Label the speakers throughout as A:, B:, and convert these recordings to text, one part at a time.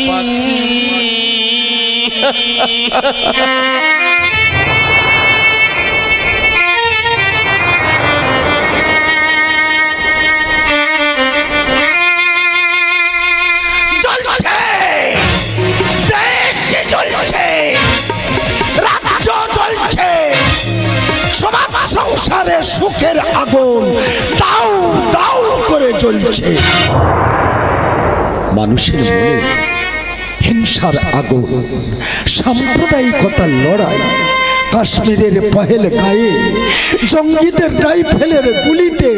A: পাখি
B: সংসারে সুখের আগুন দাউ দাউ করে জ্বলছে। মানুষের মনে হিংসার আগুন, সাম্প্রদায়িকতার লড়াই, কাশ্মীরের পহেল গায়ে জঙ্গিদের রাইফেলের গুলিতে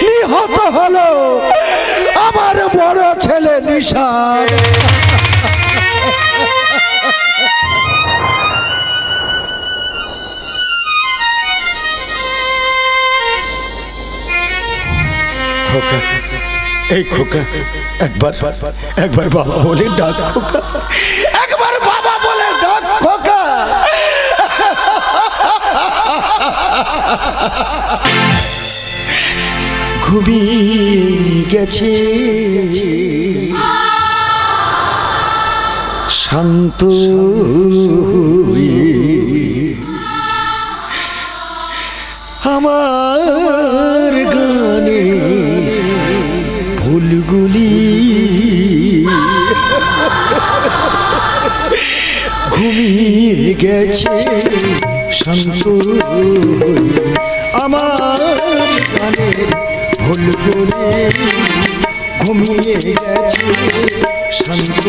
B: নিহত হলো আমার বড় ছেলে নিশার। খোকা, এই খোকা, একবার একবার বাবা বলে ডাক খোকা, একবার বাবা বলে ডাক খোকা। ঘুমিয়ে গেছে শান্ত আমার গানে ফুলগুলি, ঘুমিয়ে গেছে শান্ত আমার গানের ফুলগুলি, ঘুমিয়ে গেছে শান্ত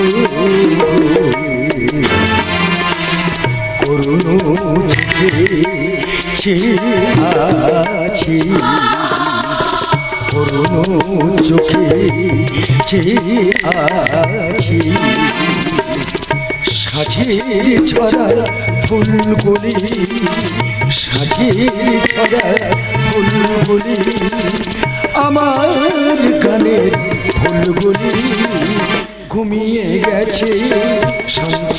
B: করুণ আছি, করুণ চোখে আছি, সাজের ছড়া ফুলগুলি, সাজের ছড়া ফুলগুলি, আমার গানের ফুলগুলি, ঘুমিয়ে গেছে শান্ত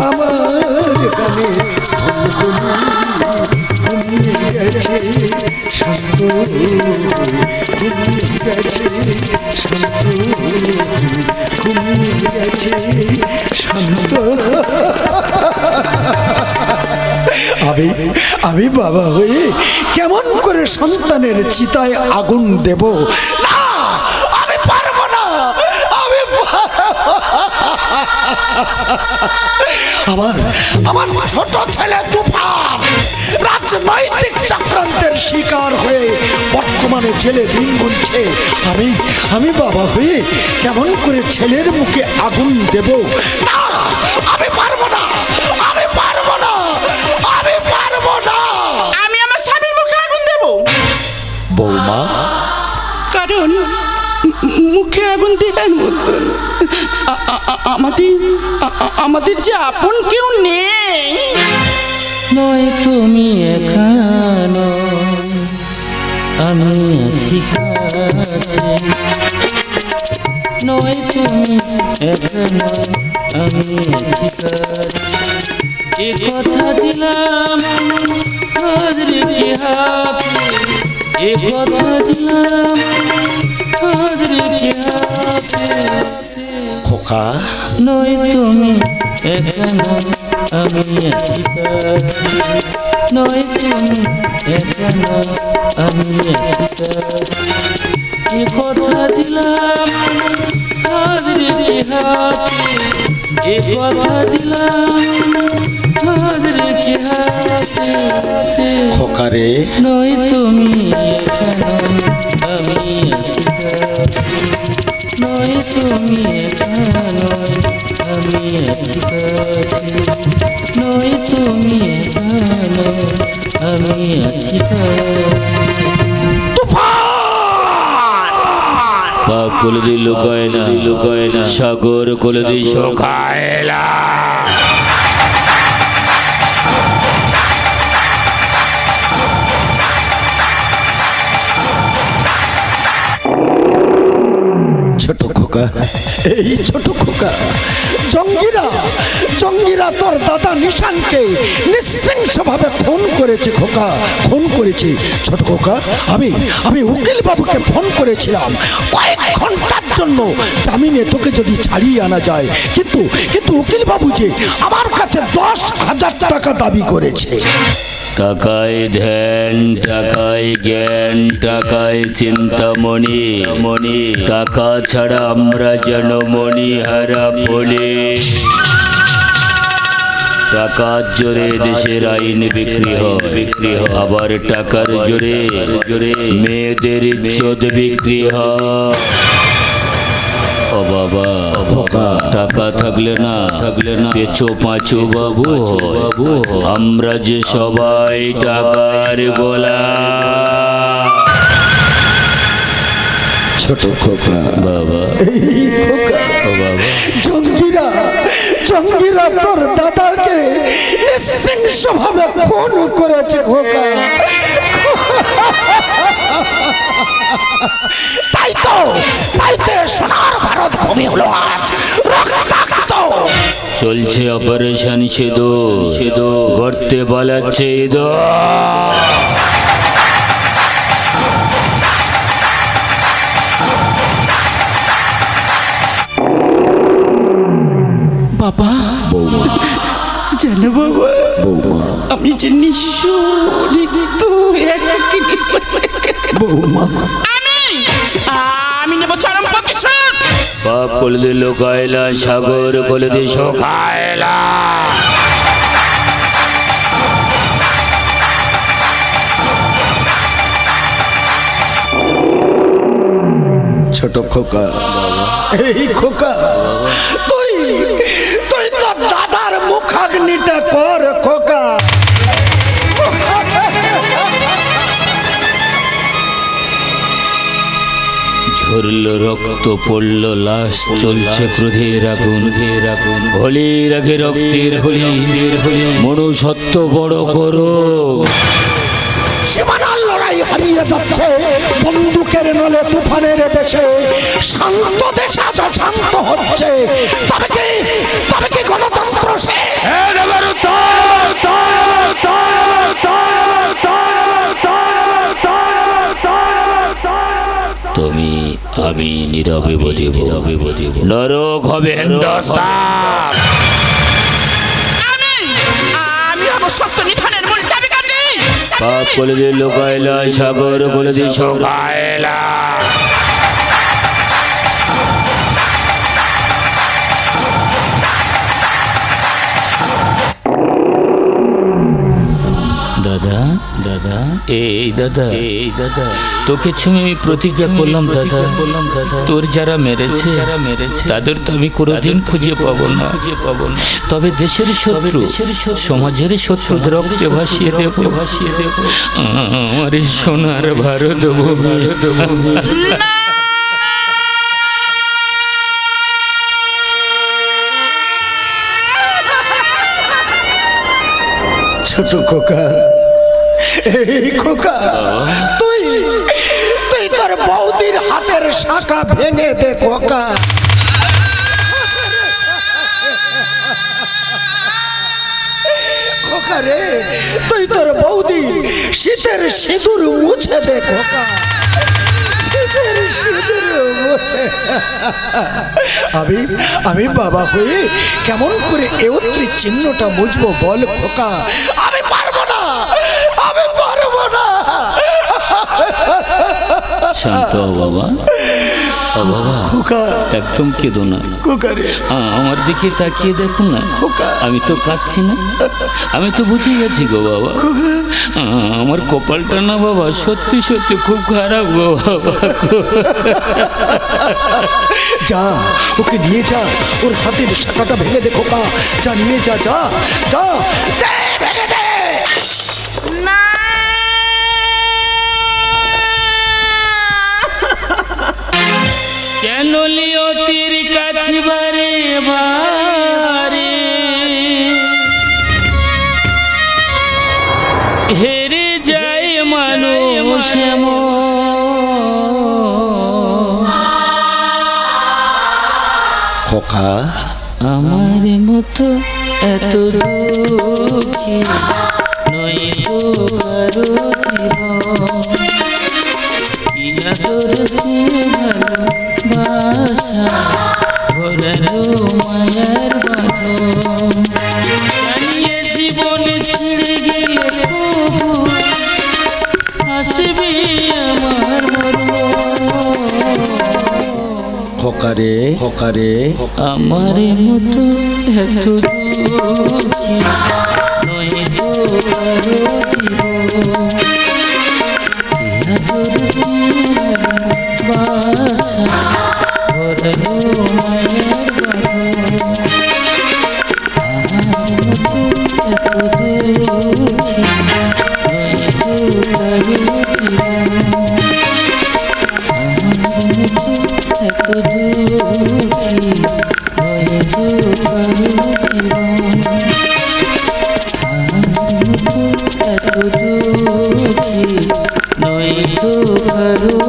B: আমার গানের ফুলগুলি, ঘুমিয়ে গেছে শান্ত, ঘুমিয়ে গেছে শান্ত, ঘুমিয়ে গেছে শান্ত। আমি বাবা হয়ে কেমন করে সন্তানের চিতায় আগুন দেব? না, আমি পারবো না, আমি আমার ছোট ছেলে তুফান রাজনৈতিক চক্রান্তের শিকার হয়ে বর্তমানে জেলে দিন গুনছে। আমি বাবা হয়ে কেমন করে ছেলের মুখে আগুন দেব? না, আমি পারবো না, আমি পারবো না, আমি পারবো না।
A: আমি আমার স্বামীর মুখে আগুন দেব
B: বৌমা,
A: কারণ মুখে আগুন দেওয়ার মতন আমাদের যে আপন কেউ নেই।
C: নয় তুমি এখানো, আমি আছি কাছে, নয় তুমি এখানো, আমি আছি কাছে, এ কথা দিলাম হাজরিকে হাতে, এ কথা দিলাম হাজরিকে হাতে।
B: খোকা,
C: নয় তুমি এখানো, আমি আছি কাছে, নয় তুমি এখানো, আমি আছি কাছে, এ কথা দিলাম হাজরিকে হাতে, এ কথা দিলাম হাজরিকে হাতে।
B: খোকা রে,
C: নয় তুমি এখানো, আমি আছি কাছে, নয় তুমি এখানো, আমি আছি কাছে, নয় তুমি এখানো, আমি আছি কাছে। পাপ কোলে দিল লুকায় না, সাগর কোলে দিল শুকায় না।
B: ছোট খোকা, এই ছোট খোকা, জঙ্গিরা তোর দাদা নিশানকে নৃশংসভাবে খুন করেছে খোকা, খুন করেছে। ছোট খোকা, আমি উকিল বাবুকে ফোন করেছিলাম, কয়েক ঘন্টার জন্য জামিনে তোকে যদি ছাড়িয়ে আনা যায়, কিন্তু কিন্তু উকিল বাবু যে আমার কাছে 10,000 টাকা দাবি করেছে।
C: টাকায় ধ্যান, টাকায় জ্ঞান, টাকায় চিন্তামণি, টাকা ছাড়া আমরা যেন মণিহারা ফলে। টাকার জোরে দেশের আইন বিক্রি হয়, আবার টাকার জোরে মেয়েদের ইজ্জত বিক্রি হয়। ও বাবা, টাকা থাকলে না পেছো পাঁচু বাবু, আমরা যে সবাই টাকার গোলাম।
B: ছোট খোকা
C: বাবা,
B: এই খোকা,
C: ও বাবা,
B: জঙ্গিরা তোর দাদাকে নৃশংসভাবে খুন করেছে খোকা। তাই তো সোনার ভারত ভূমি হলো আজ রক্তাক্ত।
C: চলছে অপারেশন সিঁদুর, গর্তে পালাচ্ছে ইঁদুর।
A: বাবা, জানো বাবা, আমি যে নিঃস্ব রিক্ত একাকিনী। আমি নেব চরম প্রতিশোধ।
C: পাপ কলদি লোকাইলা, সাগর কলদি শোকাইলা।
B: ছোট খোকা, এই খোকা, তুই তো দাদার মুখাগ্নিটা কর খোকা।
C: ঝরল রক্ত, পড়ল লাশ, চলছে ক্রোধের আগুন। হোলির আগে রক্তের হোলি, মনুষ্যত্ব বড় করো।
B: সীমানার লড়াই হারিয়ে যাচ্ছে বন্দুকের নলে তুফানের দেশে। শান্ত দেশ আজ অশান্ত হচ্ছে। তবে কি গণতন্ত্র শেষ?
C: তুমি আমি নীরবে বলিব, নরক হবে হিন্দুস্তান।
A: আমি হব সত্য নিধানের মূল চাবিকাঠি।
C: পাপ কলদি লোকাইলা, সাগর কলদি শোকাইলা। দাদা, এই দাদা, তোকে ছুঁয়ে আমি প্রতিজ্ঞা করলাম দাদা, তোর যারা মেরেছে তাদের তো আমি কোনোদিন খুঁজে পাবো না। তবে দেশের শত্রু, সমাজের শত্রুদের রক্তে ভাসিয়ে দেব আমার এই সোনার ভারত ভূমি।
B: ছোট খোকা, এই খোকা, তুই তোর বৌদির হাতের শাখা ভেঙে দে খোকা। খোকা রে, তুই তোর বৌদির শীতের সিঁদুর মুছে দে খোকা। শীতের সিঁদুর মুছে। আমি বাবা হয়ে কেমন করে এওত্রী চিহ্নটা মুছবো বল খোকা? আমি পারবো না।
C: শান্ত হও বাবা, একদম কেঁদো না। আমার দিকে তাকিয়ে দেখো না, আমি তো কাঁদছি না, আমি তো বুঝে গেছি গো বাবা। আমার কপালটা না বাবা সত্যি খুব খারাপ গো বাবা।
B: যা, ওকে নিয়ে যা, ওর হাতের শাখাটা ভেঙে দে খোকা। যা, নিয়ে যা, যা যা, ভেঙে দে।
C: কেন লিওতির কাছে বারে বারে হেরে যায় মানুষ
B: খোকা,
C: আমার মতো এত দুঃখী নয় তো কারো জীবন। তোর ভালোবাসা ঘোরালো মায়ার বাঁধন জানিয়ে জীবন ছেড়ে গেলে তবু আসবে আমার মরণ
B: হকারে হকারে
C: আমার মতো এত দুঃখী নয় তো কারো জীবন বাসা ঘোরালো মায়ের বাঁধন আমার মতো এত দুঃখী নয় তো কারো জীবন এত দুঃখী নয় তো কারো জীবন এত দুঃখী নয় তো কারো